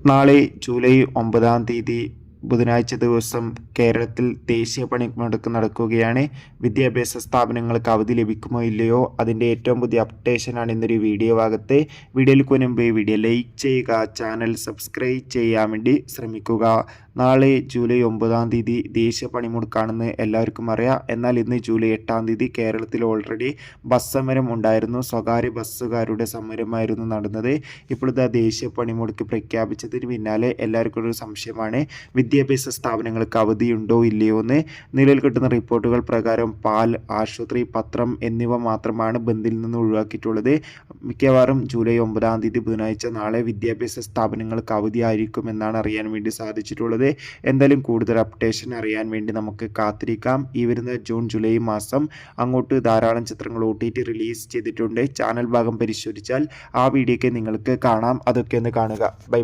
നാളെ ജൂലൈ 9 ബുധനാഴ്ച ദിവസം കേരളത്തിൽ ദേശീയ പണിമുടക്ക് നടക്കുകയാണ്. വിദ്യാഭ്യാസ സ്ഥാപനങ്ങൾക്ക് അവധി ലഭിക്കുമോ ഇല്ലയോ, അതിൻ്റെ ഏറ്റവും പുതിയ അപ്ഡേഷനാണ് ഇന്നൊരു വീഡിയോ ഭാഗത്ത്. വീഡിയോയിൽ മുൻപ് വീഡിയോ ലൈക്ക് ചെയ്യുക, ചാനൽ സബ്സ്ക്രൈബ് ചെയ്യാൻ വേണ്ടി ശ്രമിക്കുക. നാളെ ജൂലൈ 9 ദേശീയ പണിമുടക്കാണെന്ന് എല്ലാവർക്കും അറിയാം. എന്നാൽ ഇന്ന് ജൂലൈ 8 കേരളത്തിൽ ഓൾറെഡി ബസ് സമരം ഉണ്ടായിരുന്നു. സ്വകാര്യ ബസ്സുകാരുടെ സമരമായിരുന്നു നടന്നത്. ഇപ്പോഴത്തെ ദേശീയ പണിമുടക്ക് പ്രഖ്യാപിച്ചതിന് പിന്നാലെ എല്ലാവർക്കും ഒരു സംശയമാണ്, വിദ്യാഭ്യാസ സ്ഥാപനങ്ങൾക്ക് അവധിയുണ്ടോ ഇല്ലയോ എന്ന്. നിലവിൽ കിട്ടുന്ന റിപ്പോർട്ടുകൾ പ്രകാരം പാൽ, ആശുപത്രി, പത്രം എന്നിവ മാത്രമാണ് ബന്ദിൽ നിന്ന് ഒഴിവാക്കിയിട്ടുള്ളത്. മിക്കവാറും ജൂലൈ 9 ബുധനാഴ്ച നാളെ വിദ്യാഭ്യാസ സ്ഥാപനങ്ങൾക്ക് അവധിയായിരിക്കും എന്നാണ് അറിയാൻ വേണ്ടി സാധിച്ചിട്ടുള്ളത്. എന്തായാലും കൂടുതൽ അപ്ഡേഷൻ അറിയാൻ വേണ്ടി നമുക്ക് കാത്തിരിക്കാം. ഈ വരുന്ന ജൂൺ ജൂലൈ മാസം അങ്ങോട്ട് ധാരാളം ചിത്രങ്ങൾ OTT റിലീസ് ചെയ്തിട്ടുണ്ട്. ചാനൽ ഭാഗം പരിശോധിച്ചാൽ ആ വീഡിയോയ്ക്ക് നിങ്ങൾക്ക് കാണാം. അതൊക്കെ ഒന്ന് കാണുക. ബൈ.